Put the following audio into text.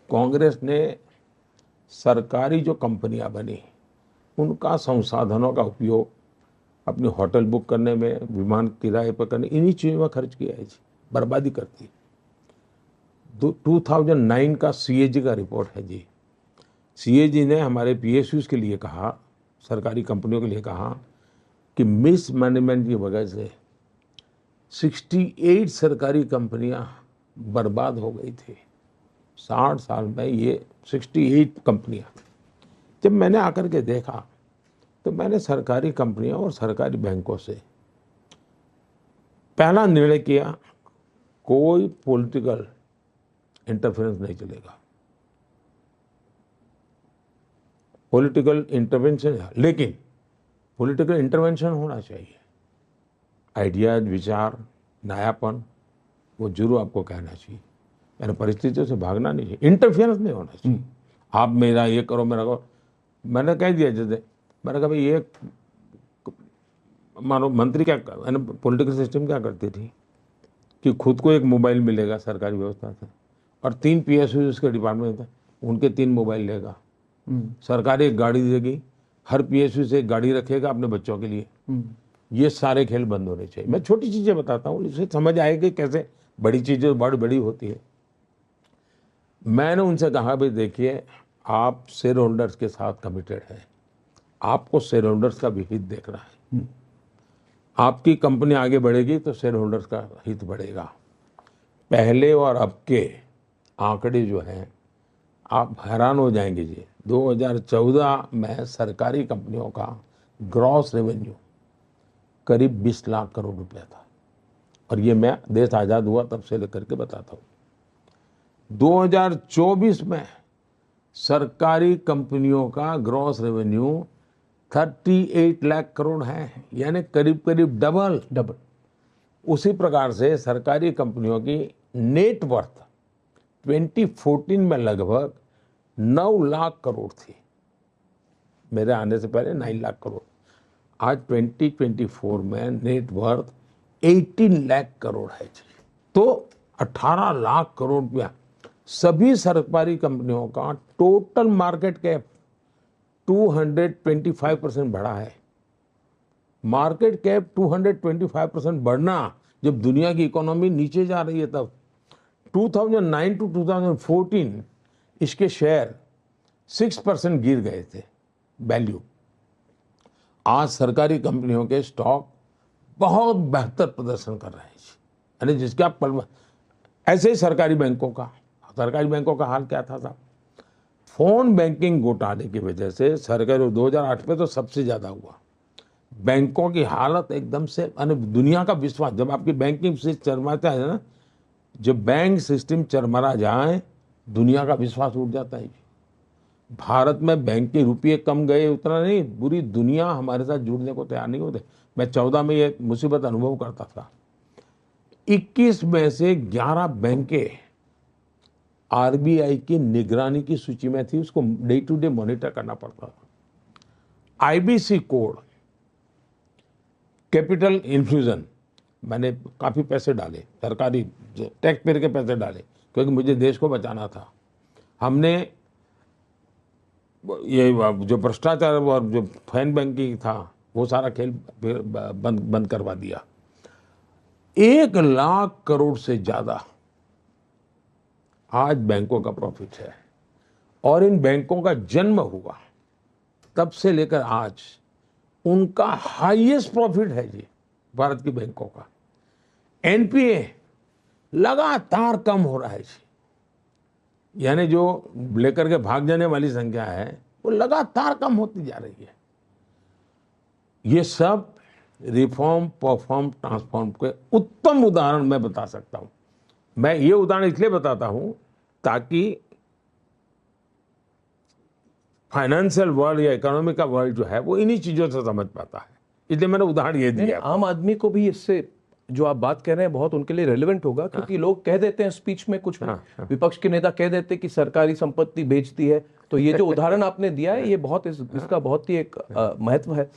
कांग्रेस ने सरकारी जो कंपनियां बनी उनका संसाधनों का उपयोग अपनी होटल बुक करने में, विमान किराए पर करने, इन्हीं चीज़ों में खर्च किया है जी। बर्बादी करती। 2009 का सीएजी का रिपोर्ट है जी। सीएजी ने हमारे पीएसयूज के लिए कहा, सरकारी कंपनियों के लिए कहा कि मिस मैनेजमेंट की वजह से 68 सरकारी कंपनियां बर्बाद हो गई थी। 60 साल में ये 68 कंपनियां। जब मैंने आकर के देखा तो मैंने सरकारी कंपनियों और सरकारी बैंकों से पहला निर्णय किया, कोई पॉलिटिकल इंटरफेरेंस नहीं चलेगा। पॉलिटिकल इंटरवेंशन, लेकिन पॉलिटिकल इंटरवेंशन होना चाहिए। आइडियाज, विचार, नयापन, वो जरूर आपको कहना चाहिए। मैंने परिस्थितियों से भागना नहीं चाहिए, इंटरफेरेंस नहीं होना चाहिए। आप मेरा ये करो, मेरा करो। मैंने कह दिया, जैसे मैंने कहा भाई ये मानो मंत्री क्या, पॉलिटिकल सिस्टम क्या करती थी कि खुद को एक मोबाइल मिलेगा सरकारी व्यवस्था से, और 3 पीएसयू उसके डिपार्टमेंट थे, उनके 3 मोबाइल लेगा। सरकार एक गाड़ी देगी, हर पीएसयू से एक गाड़ी रखेगा अपने बच्चों के लिए। ये सारे खेल बंद होने चाहिए। मैं छोटी चीजें बताता हूँ, इससे समझ आएगी कैसे बड़ी चीजें बड़ी बड़ी होती है। मैंने उनसे कहा भाई देखिए, आप शेयर होल्डर्स के साथ कमिटेड हैं, आपको शेयर होल्डर्स का भी हित देखना है। आपकी कंपनी आगे बढ़ेगी तो शेयर होल्डर्स का हित बढ़ेगा। पहले और अब के आंकड़े जो हैं, आप हैरान हो जाएंगे जी। 2014 में सरकारी कंपनियों का ग्रॉस रेवेन्यू करीब 20 लाख करोड़ रुपया था, और ये मैं देश आज़ाद हुआ तब से लेकर के बताता हूँ। 2024 में सरकारी कंपनियों का ग्रॉस रेवेन्यू 38 लाख करोड़ है, यानी करीब करीब डबल। उसी प्रकार से सरकारी कंपनियों की नेट वर्थ 2014 में लगभग 9 लाख करोड़ थी, मेरे आने से पहले 9 लाख करोड़। आज 2024 में नेट वर्थ 18 लाख करोड़ है जी। तो 18 लाख करोड़ रुपया सभी सरकारी कंपनियों का टोटल मार्केट कैप 225% बढ़ा है। मार्केट कैप 225% बढ़ना, जब दुनिया की इकोनॉमी नीचे जा रही है तब। 2009 टू 2014 इसके शेयर 6% गिर गए थे वैल्यू। आज सरकारी कंपनियों के स्टॉक बहुत बेहतर प्रदर्शन कर रहे हैं, यानी जिसके आप ऐसे ही सरकारी बैंकों का हाल क्या था साहब? फोन बैंकिंग घोटाले की वजह से सरकारी 2008 में तो सबसे ज्यादा हुआ। बैंकों की हालत एकदम से, दुनिया का विश्वास, जब आपकी बैंकिंग सिस्टम चरमराता है ना, जब बैंक सिस्टम चरमरा जाए दुनिया का विश्वास उठ जाता है। भारत में बैंक के रुपये कम गए उतना नहीं, पूरी दुनिया हमारे साथ जुड़ने को तैयार नहीं होते। मैं 14 में ये मुसीबत अनुभव करता था। 21 में से 11 बैंकें आरबीआई की निगरानी की सूची में थी, उसको डे टू डे मॉनिटर करना पड़ता था। आईबीसी कोड, कैपिटल इन्फ्यूजन, मैंने काफी पैसे डाले, सरकारी टैक्स पेयर के पैसे डाले, क्योंकि मुझे देश को बचाना था। हमने ये जो भ्रष्टाचार और जो फैन बैंकिंग था वो सारा खेल बंद करवा दिया। 1 लाख करोड़ से ज्यादा आज बैंकों का प्रॉफिट है, और इन बैंकों का जन्म हुआ तब से लेकर आज उनका हाईएस्ट प्रॉफिट है जी भारत की बैंकों का। एनपीए लगातार कम हो रहा है जी, यानी जो लेकर के भाग जाने वाली संख्या है वो लगातार कम होती जा रही है। ये सब रिफॉर्म, परफॉर्म, ट्रांसफॉर्म के उत्तम उदाहरण मैं बता सकता हूं। मैं ये उदाहरण इसलिए बताता हूं ताकि फाइनेंशियल वर्ल्ड या इकोनॉमी का वर्ल्ड जो है वो इन्हीं चीजों से समझ पाता है, इसलिए मैंने उदाहरण ये दिया। आम आदमी को भी इससे जो आप बात कह रहे हैं बहुत उनके लिए रेलेवेंट होगा, क्योंकि लोग कह देते हैं स्पीच में, कुछ विपक्ष के नेता कह देते हैं कि सरकारी संपत्ति बेचती है। तो ये जो उदाहरण आपने दिया है ये बहुत इसका बहुत ही एक महत्व है।